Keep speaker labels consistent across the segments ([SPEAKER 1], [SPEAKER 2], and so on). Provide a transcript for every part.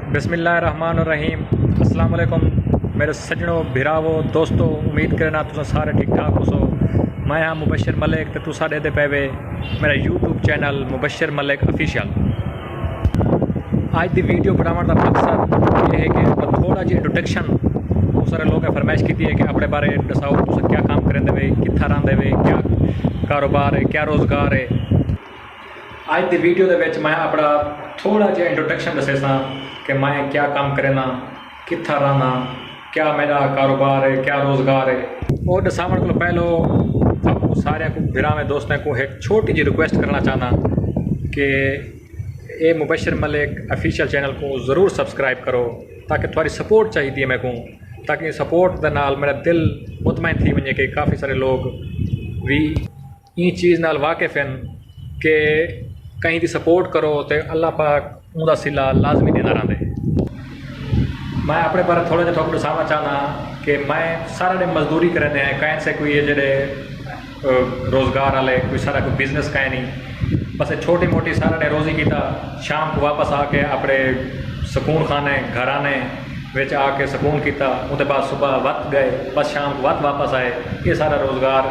[SPEAKER 1] बिस्मिल्लाहिर्रहमानिर्रहीम। अस्सलाम वालेकुम मेरे सज्जनों, भिरावो, दोस्तों। उम्मीद करना तुम सारे ठीक ठाक हो। मैं हाँ मुबशर मलिक तो तुसा दे पे वे मेरा YouTube channel Mubashar Malik official. आज की वीडियो बनाने का मकसद ये है कि थोड़ा जी इंट्रोडक्शन। बहुत सारे लोगों ने फरमाइश की है कि अपने बारे दसाओ, तुम क्या काम करें वे, कित्था रहिंदे वे, क्या कारोबार है, क्या रोज़गार है। आज की वीडियो के मैं अपना थोड़ा जहा इंट्रोडक्शन दसेसा कि मैं क्या काम करना, कित्था रहना, क्या मेरा कारोबार है, क्या रोज़गार है। और दसावन को पहलो आपको सारे को भिरावे दोस्तों को एक छोटी जी रिक्वेस्ट करना चाहना कि ये मुबशर मलिक ऑफिशियल चैनल को ज़रूर सब्सक्राइब करो, ताकि थोड़ी सपोर्ट चाहिए मैं को, ताकि सपोर्ट के नाल मेरा दिल मुतमैन थी वजे कि काफ़ी सारे लोग भी ई चीज़ नाल वाकिफ़ हैं कि कहीं की सपोर्ट करो तो अल्लाह पाक उनका सिला लाजमी देना रहा। मैं अपने बारे थोड़ा जहा थोड़ा दसाना चाहना कि मैं सारा दिन मजदूरी करेंगे हैं, कहीं से कोई ये जड़े रोज़गार वाले कोई सारा कोई बिजनेस कहीं नहीं, बस छोटी मोटी सारा दिन रोज़ी किया, शाम को वापस आके अपने सुकून खाने घर आने विच आके सुकून किया, उसके बाद सुबह वक्त गए, बस शाम को वापस आए। ये सारा रोज़गार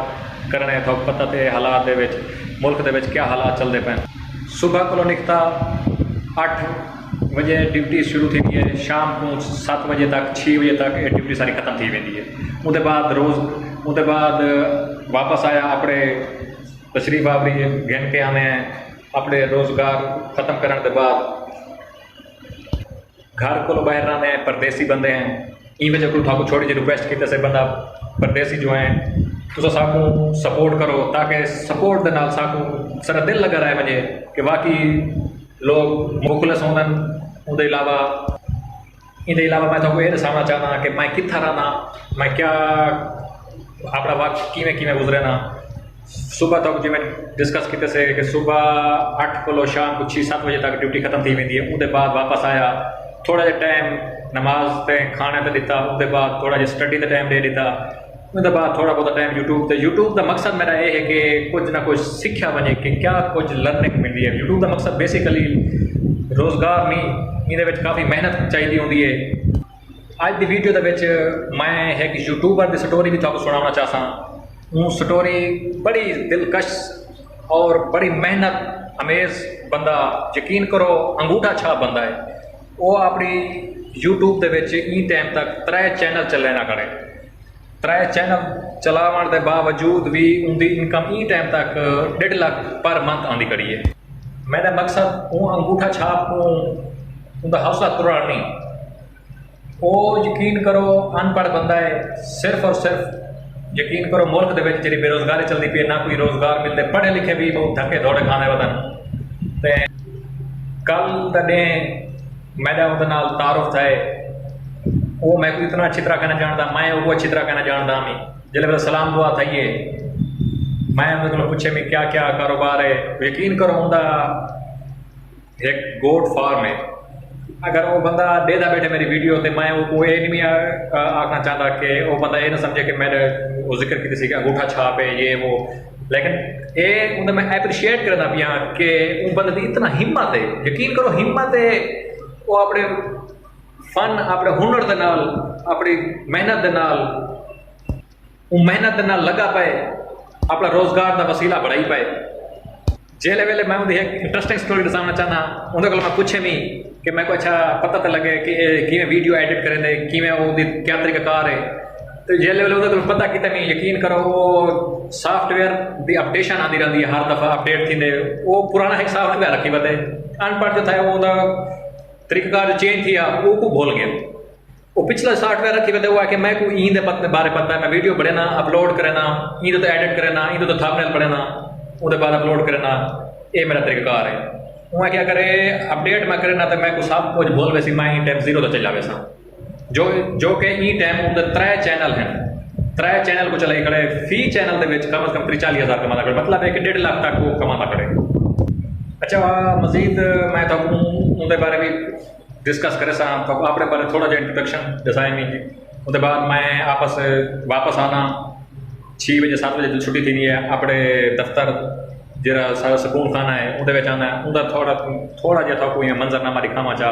[SPEAKER 1] करने तो पता तो हालात दे विच मुल्क दे विच क्या हालात चलते पे। सुबह को निकता 8 बजे ड्यूटी शुरू थी है, शाम को 7 बजे तक 6 बजे तक ये ड्यूटी सारी ख़त्म थी वी है। उसके बाद वापस आया अपने तशरीफ आवरी गिन के आने अपने रोज़गार ख़त्म करने के बाद घर को बाहर रहने हैं, परदेसी बंदे हैं। इन वजह को छोटी जी रिक्वेस्ट की से बंदा परदेसी जो हैं तो साकू सपोर्ट करो, ताकि सपोर्ट के नाल साकू सारा दिल लगा रहा है मुझे कि वाकई लोग मुखलस होंगे। उनके अलावा मैं तो ये दसाना चाहना कि मैं कित्था रहना, मैं क्या अपना वक्त किमें किमें गुजरे ना। सुबह तक जिमें डिस्कस किए से कि सुबह 8 को शाम को 6-7 बजे तक ड्यूटी खत्म थी वी है। उसके बाद वापस आया, थोड़ा जहा टाइम नमाज ते खाने ते दिता, उसके बाद थोड़ा जहा स्टडी का टाइम दे दिता, उसके बाद थोड़ा बहुत टाइम यूट्यूब का मकसद मेरा ये है कि कुछ ना कुछ सीखा बने कि क्या कुछ लर्निंग मिलती है। यूट्यूब का मकसद बेसिकली रोज़गार नहीं, ये काफ़ी मेहनत चाहिए होती है। अज की वीडियो के मैं एक यूट्यूबर की स्टोरी भी थोड़ा सुनाना चाहता। वो स्टोरी बड़ी दिलकश और बड़ी मेहनत अमेज बंदा, यकीन करो अंगूठा छाप बंदा है। वो अपनी यूट्यूब के टाइम तक 3 चैनल चले ना करे, 3 चैनल चलावन के बावजूद भी उनकी इनकम ई टाइम तक 1.5 लाख पर मंथ आती करी है। मेरा मकसद वो अंगूठा छाप को उनका हौसला तोड़ना नहीं। वो यकीन करो अनपढ़ बंदा है, सिर्फ और सिर्फ यकीन करो मुल्क के जी बेरोजगारी चलती पी है, ना कोई रोज़गार मिलते, पढ़े लिखे भी बहुत धक्के दौड़े खाने वतन। तो कल दे मेरा उनके नाल तारुफ है, वो मैं को इतना अच्छी तरह कहना जानता, मैं वो अच्छी तरह कहना जानता हमें। जिले मेरा सलाम दुआ था ये, मैं उनके को पूछे में क्या क्या कारोबार है। यकीन करो उनका एक गोट फार्म है। अगर वो बंदा देदा बैठे मेरी वीडियो तो मैं वो ये नहीं आखना चाहता कि वो बंदा ये ना समझे कि मैंने वो जिक्र की अंगूठा छाप है ये वो, लेकिन ये उन्हें मैं एप्रिशिएट करना पिया कि वो बंदे की इतना हिम्मत है। यकीन करो हिम्मत है, वो अपने फन अपने हुनर के नाल अपनी मेहनत के नाल वो मेहनत के नाल लगा पाए, अपना रोज़गार का वसीला बढ़ाई पाए। जेले वेले मैं उनकी एक इंटरेस्टिंग स्टोरी दसाना चाहना। उनके को मैं पूछे भी कि मैं को अच्छा पता तो लगे कि किमें वीडियो एडिट करें दे, किमें वो क्या तरीकाकार है। तो जेले वेले उनके पता कितने में यकीन करो वो सॉफ्टवेयर की अपडेशन आती रहती है, हर दफ़ा अपडेट थी। वो पुराना एक सॉफ्टवेयर रखी बते, अनपढ़ जो था वो तरीकाकार जो चेंज थी वो को भूल गया। वो पिछला सॉफ्टवेयर रखी बते हुआ कि मैं को ईंद बारे पता है, मैं वीडियो बढ़ेना अपलोड करेना, ईंद तो एडिट करेना, ईंद तो थंबनेल बढ़ेना, उसके बाद अपलोड करना, ये मेरा तरीकाकार है। वहाँ क्या करे अपडेट मैं करना तो मैं को सब कुछ भूल वैसी मैं ई टाइम 0 तो चला वैसा जो कि ई टाइम उनके 3 चैनल हैं, 3 चैनल को चलाई खड़े। फी चैनल के कम से कम 40,000 कमाना करे, मतलब है कि 1.5 लाख तक वो कमाना करे। अच्छा मजीद मैं तो उनके बारे भी डिस्कस करे सा, तो अपने बारे थोड़ा जहा इंट्रोडक्शन दसाए नहीं। उसके बाद मैं वापस आना 6 बजे 7 बजे छुट्टी थी है, अपने दफ्तर जरा सारा सुकून खाना है उनके आना है। उनका थोड़ा जहा था कोई मंजरनामा दिखावा चाह